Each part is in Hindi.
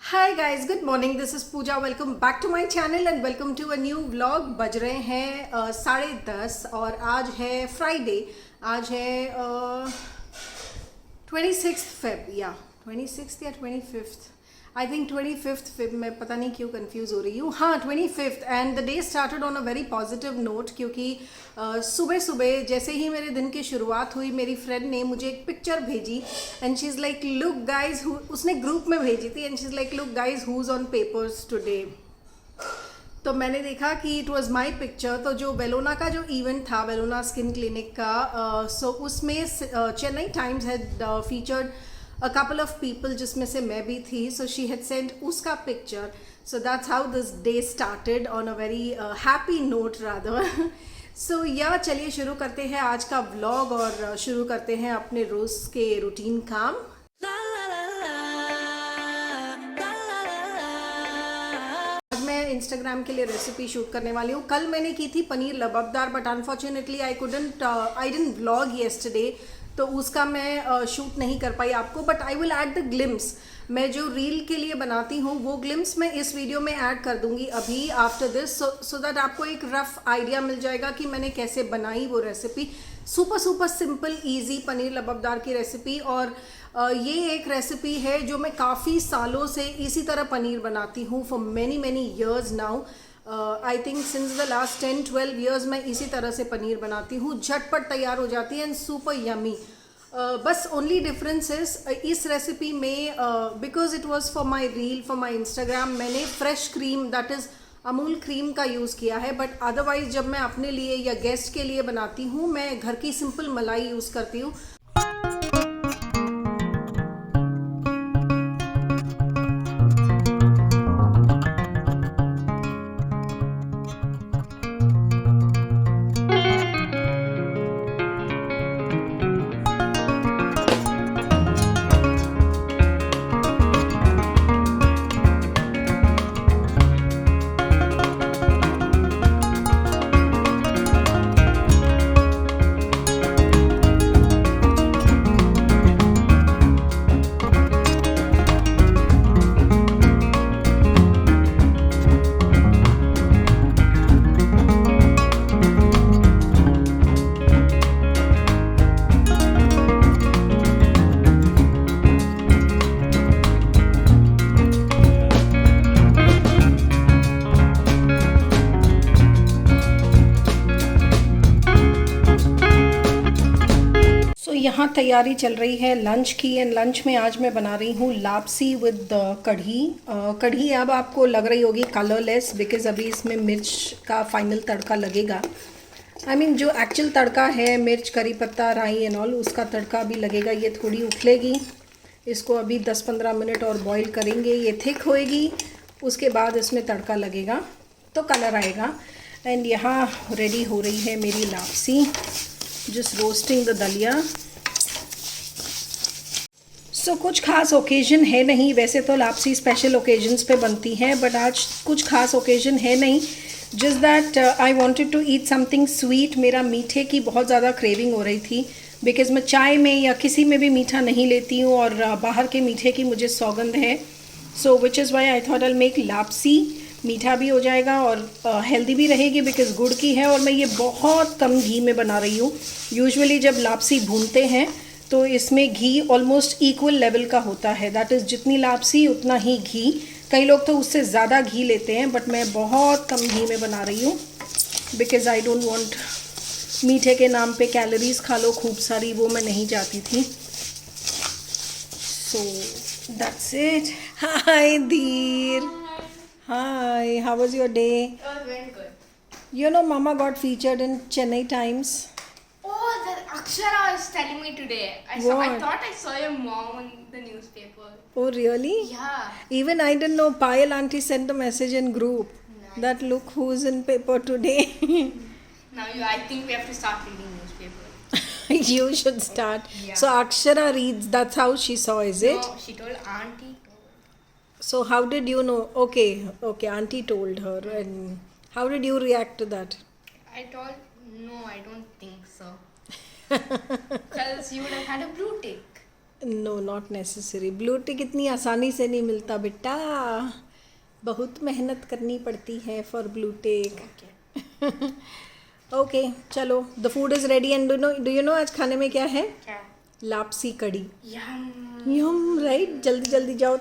Hi guys, good morning. This is Pooja. Welcome back to my channel and welcome to a new vlog. बज रहे हैं 10:30 और आज है फ्राइडे. आज है 26 फेब या 26 या 25. I think 25 Feb. मैं पता नहीं क्यों कंफ्यूज हो रही हूँ. हाँ, 25. And the day started on a very positive note क्योंकि सुबह सुबह जैसे ही मेरे दिन की शुरुआत हुई मेरी फ्रेंड ने मुझे एक पिक्चर भेजी and she is like look guys. उसने ग्रुप में भेजी थी and she is like look guys who is on papers today. तो मैंने देखा कि इट वाज माय पिक्चर. तो जो वेलोना का जो इवेंट था, वेलोना स्किन क्लिनिक का, सो उसमें Chennai times had featured a couple of people जिसमें से मैं भी थी. so she had sent उसका picture. so that's how this day started on a very happy note rather. so yeah, चलिए शुरू करते हैं आज का vlog और शुरू करते हैं अपने रोज के रूटीन काम. आज मैं इंस्टाग्राम के लिए रेसिपी शूट करने वाली हूँ. कल मैंने की थी paneer lababdar but unfortunately I didn't vlog yesterday, तो उसका मैं शूट नहीं कर पाई आपको. But I will add the glimpse. मैं जो रील के लिए बनाती हूँ वो ग्लिम्स मैं इस वीडियो में ऐड कर दूंगी अभी आफ्टर दिस, सो दैट आपको एक रफ आइडिया मिल जाएगा कि मैंने कैसे बनाई वो recipe. Super simple easy paneer lababdar की रेसिपी. और ये एक रेसिपी है जो मैं काफ़ी सालों से इसी तरह पनीर बनाती हूँ for many years now. I think since the last 10-12 years मैं इसी तरह से पनीर बनाती हूँ. झटपट तैयार हो जाती है एंड सुपर यमी. बस ओनली डिफरेंस इज इस रेसिपी में because it was for my reel, for my Instagram, मैंने fresh cream that is Amul cream का यूज़ किया है. बट अदरवाइज जब मैं अपने लिए या गेस्ट के लिए बनाती हूँ मैं घर की सिंपल मलाई यूज़ करती हूँ. यहाँ तैयारी चल रही है लंच की एंड लंच में आज मैं बना रही हूँ लापसी विद कढ़ी. कढ़ी अब आपको लग रही होगी कलरलेस बिकॉज अभी इसमें मिर्च का फाइनल तड़का लगेगा. आई मीन जो एक्चुअल तड़का है मिर्च, करी पत्ता, राई एंड ऑल, उसका तड़का अभी लगेगा. ये थोड़ी उखलेगी, इसको अभी 10-15 मिनट और बॉईल करेंगे. ये थिक होएगी, उसके बाद इसमें तड़का लगेगा तो कलर आएगा. एंड यहाँ रेडी हो रही है मेरी लापसी. जस्ट रोस्टिंग द दलिया. सो कुछ खास ओकेजन है नहीं. वैसे तो लापसी स्पेशल ओकेजन्स पे बनती है बट आज कुछ खास ओकेजन है नहीं. Just that I wanted to eat something sweet. मेरा मीठे की बहुत ज़्यादा क्रेविंग हो रही थी बिकॉज मैं चाय में या किसी में भी मीठा नहीं लेती हूँ और बाहर के मीठे की मुझे सौगंध है. So which is why I thought I make lapsi. मीठा भी हो जाएगा और हेल्दी भी रहेगी बिकॉज गुड़ की है. और मैं ये बहुत कम घी में बना रही हूँ. यूजुअली जब लापसी भूनते हैं तो इसमें घी ऑलमोस्ट इक्वल लेवल का होता है. दैट इज़ जितनी लापसी उतना ही घी. कई लोग तो उससे ज़्यादा घी लेते हैं बट मैं बहुत कम घी में बना रही हूँ बिकॉज आई डोंट वांट मीठे के नाम पे कैलोरीज खा लो खूब सारी, वो मैं नहीं चाहती थी. So that's it. Hi Dhir. Hi, how was your day? It was very good. You know Mama got featured in Chennai Times. Oh, that Akshara was telling me today. I What? thought I saw your mom in the newspaper. Oh really? Yeah. Even I didn't know. Payal auntie sent a message in group that look who's in paper today. Now I think we have to start reading newspaper. You should start. Yeah. So Akshara reads. That's how she saw, is it? No, she told auntie. So how did you know? Okay, auntie told her. And how did you react to that? I told, no, I don't think so. Because you would have had a blue tick. No not necessary, blue tick इतनी आसानी से नहीं मिलता बेटा, बहुत मेहनत करनी पड़ती है फॉर ब्लू टिक। ओके चलो, the food is ready and do you know आज खाने में क्या है? क्या? लापसी कड़ी। Yum. यम राइट, जल्दी जल्दी जाओ,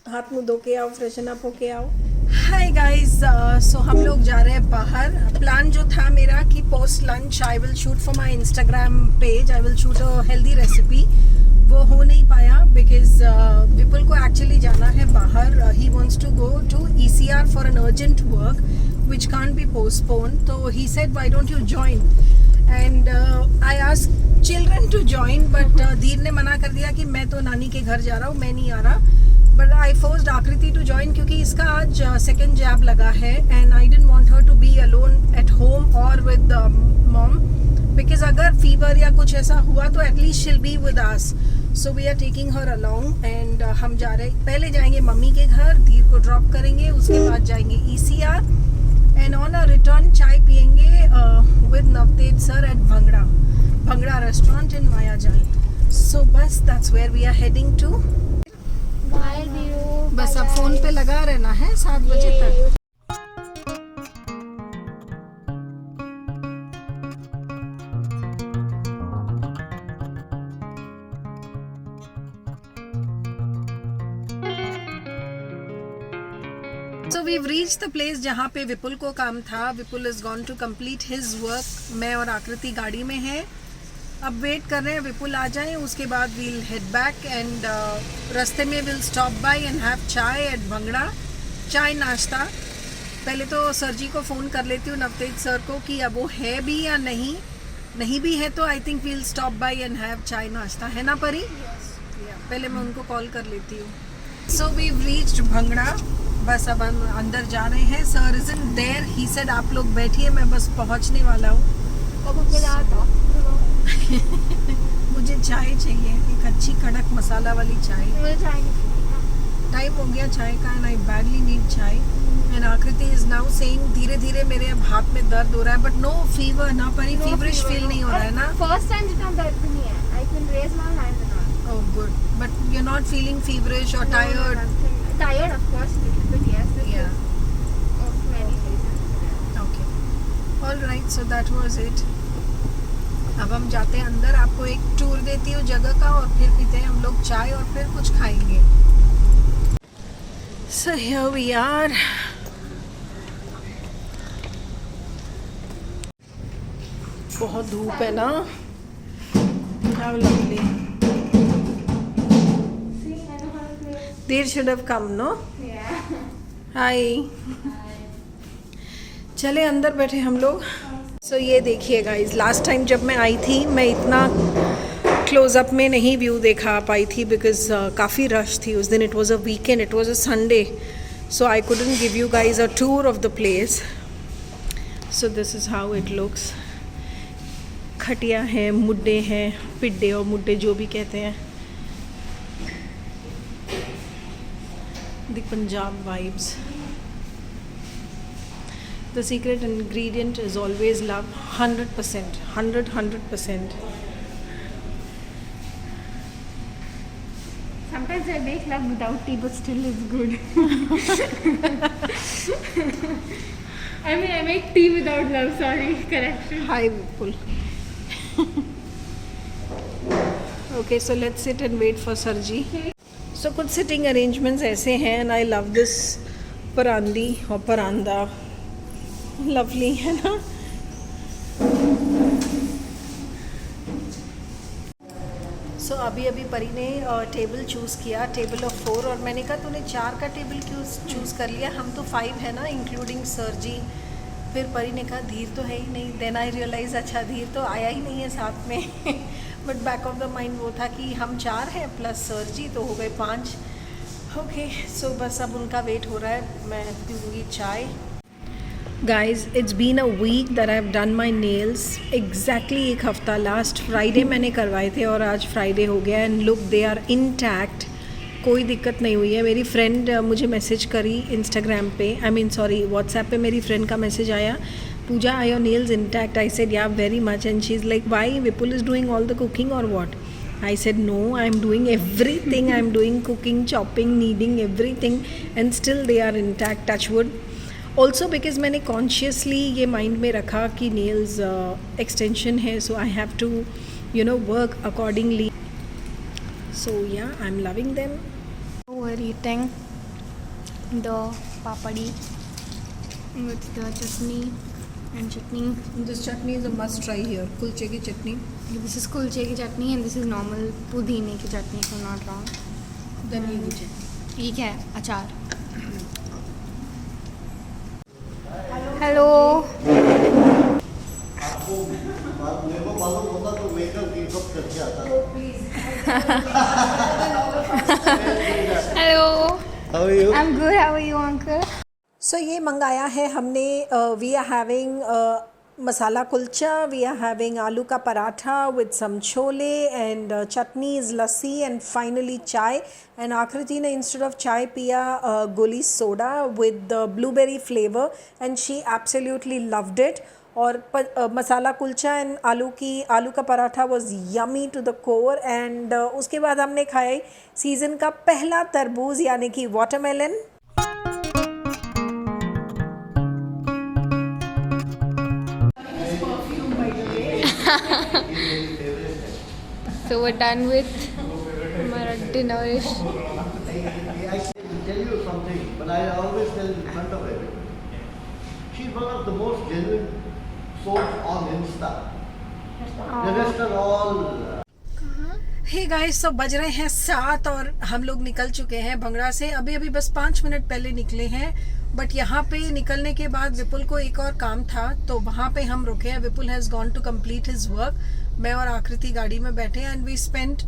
हाथ मुंह धो के आओ, फ्रेशन अप होके आओ। हाय गाइस, सो हम लोग जा रहे हैं बाहर। प्लान जो था मेरा कि post lunch I will shoot for my Instagram page, I will shoot a healthy recipe, वो हो नहीं पाया बिकॉज विपुल को एक्चुअली जाना है बाहर। He wants to go to ECR for an urgent work which can't be postponed, so he said why don't you join, and I asked children to join but धीर ने मना कर दिया कि मैं तो नानी के घर जा रहा हूँ, मैं नहीं आ रहा, but I forced आकृति to join क्योंकि इसका आज second jab लगा है and I didn't want her to be alone at home or with mom because अगर fever या कुछ ऐसा हुआ तो at least she'll be with us, so we are taking her along and हम जा रहे, पहले जाएंगे मम्मी के घर, धीर को ड्रॉप करेंगे, उसके बाद जाएंगे ECR and on our return चाय पियेंगे with Navteej sir at Bhangra restaurant in Mayajal. So बस that's where we are heading to. Bye Dhiro. बस अब फोन पे लगा रहना है 7 बजे तक। So we've reached the place जहाँ पे विपुल को काम था। विपुल is gone to complete his work. मैं और आकृति गाड़ी में हैं। अब वेट कर रहे हैं विपुल आ जाएं, उसके बाद we'll head back and रास्ते में we'll stop by and have चाय at भंगड़ा, चाय नाश्ता। पहले तो सर जी को फ़ोन कर लेती हूँ, नवतेज सर को, कि अब वो है भी या नहीं भी है तो I think we'll stop by and have चाय नाश्ता, है ना परी? पहले मैं उनको कॉल कर लेती हूँ। So we've reached भंगड़ा, बस अब हम अंदर जा रहे हैं। Sir is in their, he said आप लोग बैठिए, मैं बस पहुंचने वाला हूँ। मुझे चाय चाहिए, एक अच्छी कड़क मसाला वाली चाय। टाइम हो गया चाय का एंड आई बैडली नीड चाय। एंड आकृति इज नाउ सेइंग धीरे धीरे मेरे अब हाथ में दर्द हो रहा है, बट नो फीवर ना परी, फीवरिश फील नहीं हो रहा है ना? फर्स्ट टाइम जितना दर्द नहीं है, I can raise my hand and all. Oh good, but you are not feeling feverish और tired? Tired of course, little bit yes. Yeah. Of many reasons. Okay. All right, so that was it. अब हम जाते हैं अंदर, आपको एक टूर देती हूँ जगह का और फिर पीते हैं हम लोग चाय और फिर कुछ खाएंगे। So here we are. बहुत धूप है ना? How lovely. Deer should have come, no? Yeah. हाय, चले अंदर बैठे हम लोग। सो ये देखिए गाइस, लास्ट टाइम जब मैं आई थी मैं इतना क्लोज़अप में नहीं व्यू देखा पाई थी बिकॉज काफ़ी रश थी उस दिन। It was a weekend, it was a Sunday, so I couldn't give you guys a tour of the place. So this is how it looks. खटिया हैं, मुड्डे हैं, पिड्डे और मुड्डे जो भी कहते हैं, the Punjab vibes. The secret ingredient is always love, 100%, 100%. Sometimes I make love without tea, but still it's good. I mean, I make tea without love. Sorry, correction. Hi Vipul. Okay, so let's sit and wait for Sarji. So कुछ सिटिंग अरेंजमेंट्स ऐसे हैं and I love this parandi और परांदा, लवली है ना? सो अभी परी ने टेबल चूज़ किया, टेबल ऑफ 4, और मैंने कहा तूने 4 का टेबल क्यों चूज़ कर लिया, हम तो 5 है ना इंक्लूडिंग सर जी। फिर परी ने कहा धीर तो है ही नहीं, देन आई रियलाइज़ अच्छा धीर तो आया ही नहीं है साथ में। But back of the mind वो था कि हम 4 हैं प्लस सर जी, तो हो गए 5। ओके, सो बस अब उनका वेट हो रहा है, मैं पीऊँगी चाय। Guys, it's been a week that I have done my nails, exactly एक हफ्ता। लास्ट फ्राइडे मैंने करवाए थे और आज फ्राइडे हो गया and look they are intact, कोई दिक्कत नहीं हुई है। मेरी फ्रेंड मुझे मैसेज करी इंस्टाग्राम पे, आई मीन सॉरी व्हाट्सएप पे मेरी फ्रेंड का मैसेज आया, Pooja are your nails intact? I said yeah very much, and she is like why, Vipul is doing all the cooking और what? I said no, I'm doing everything. I'm doing cooking, chopping, kneading, everything, and still they are intact, touch wood. Also because मैंने consciously ये mind में रखा कि nails extension है, so I have to, you know, work accordingly. So yeah, I'm loving them. We're eating the papadi with the chutney and chutney. This chutney is a must try here. Kulche की chutney. This is kulche ki chutney and this is normal pudine ki chutney, if I'm not wrong. धनिया की chutney. ये क्या है? अचार. हेलो. आपको मेरे को मालूम होता तो मेकअप गिफ्ट करके आता. Hello. How are you? I'm good. How are you, uncle? So ये मंगाया है हमने. We are having masala kulcha, we are having aloo ka paratha with some chole and chutneys, lassi and finally chai. And Akriti ne instead of chai piya goli soda with the blueberry flavor and she absolutely loved it. और मसाला कुलचा एंड आलू का paratha was yummy to the core. And उसके बाद हमने खाया सीज़न का पहला तरबूज यानी कि watermelon. So we're done with हमारा dinner. I can tell you something, but I always tell in front of everybody. She's one of the most genuine souls on Insta. The rest are all. Hey guys, तो बज रहे हैं 7 और हम लोग निकल चुके हैं भंगड़ा से. अभी बस 5 मिनट पहले निकले हैं. बट यहाँ पे निकलने के बाद विपुल को एक और काम था तो वहाँ पे हम रुके हैं. Vipul has gone to complete his work. मैं और आकृति गाड़ी में बैठे and we spent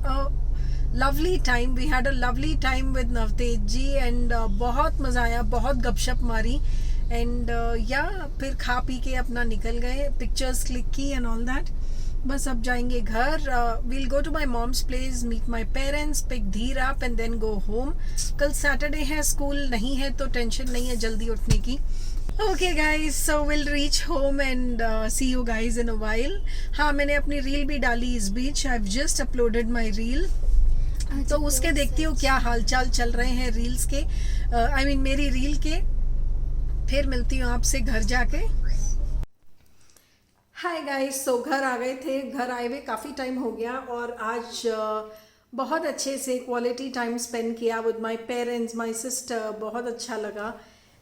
lovely time. We had a lovely time with Navtej ji and बहुत मज़ा आया, बहुत गपशप मारी एंड या फिर खा पी के अपना निकल गए, पिक्चर्स क्लिक की एंड ऑल दैट. बस अब जाएंगे घर. We'll go to my mom's place, meet my parents, pick Dhir up and then go home. कल सैटरडे है, स्कूल नहीं है तो टेंशन नहीं है जल्दी उठने की. Okay guys, so will reach home and see you guys in a while. हाँ, मैंने अपनी रील भी डाली इस बीच. I have just uploaded my reel. तो उसके देखती हूँ क्या हालचाल चल रहे हैं रील्स के, आई मीन मेरी रील के. फिर मिलती हूँ आपसे घर जाके. हाय गाइस, सो घर आ गए थे. घर आए हुए काफ़ी टाइम हो गया और आज बहुत अच्छे से क्वालिटी टाइम स्पेंड किया with my parents, my sister. बहुत अच्छा लगा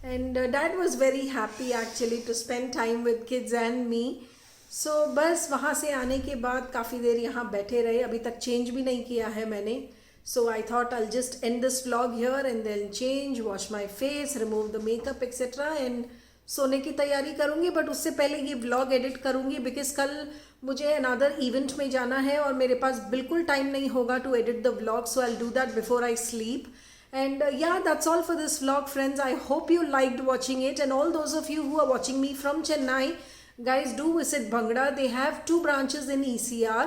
and dad was very happy actually to spend time with kids and me. So बस वहाँ से आने के बाद काफ़ी देर यहाँ बैठे रहे. अभी तक चेंज भी नहीं किया है मैंने. So I thought I just end this vlog here and then change, wash my face, remove the makeup etcetera and सोने की तैयारी करूँगी. बट उससे पहले ये व्लॉग एडिट करूँगी बिकॉज कल मुझे अनदर इवेंट में जाना है और मेरे पास बिल्कुल टाइम नहीं होगा to edit the vlog. So I do that before I sleep. And yeah, that's all for this vlog, friends. I hope you liked watching it, and all those of you who are watching me from Chennai, guys, do visit Bhangra. They have 2 branches in ECR.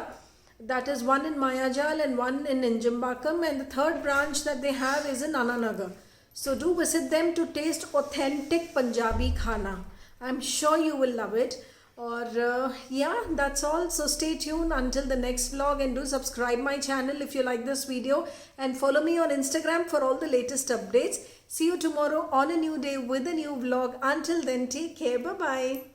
That is one in Mayajal and one in Ninjambakam, and the 3rd branch that they have is in Ananagar. So do visit them to taste authentic Punjabi khana. I'm sure you will love it. Or yeah, that's all. So stay tuned until the next vlog and do subscribe my channel if you like this video and follow me on Instagram for all the latest updates. See you tomorrow on a new day with a new vlog. Until then, take care. Bye bye.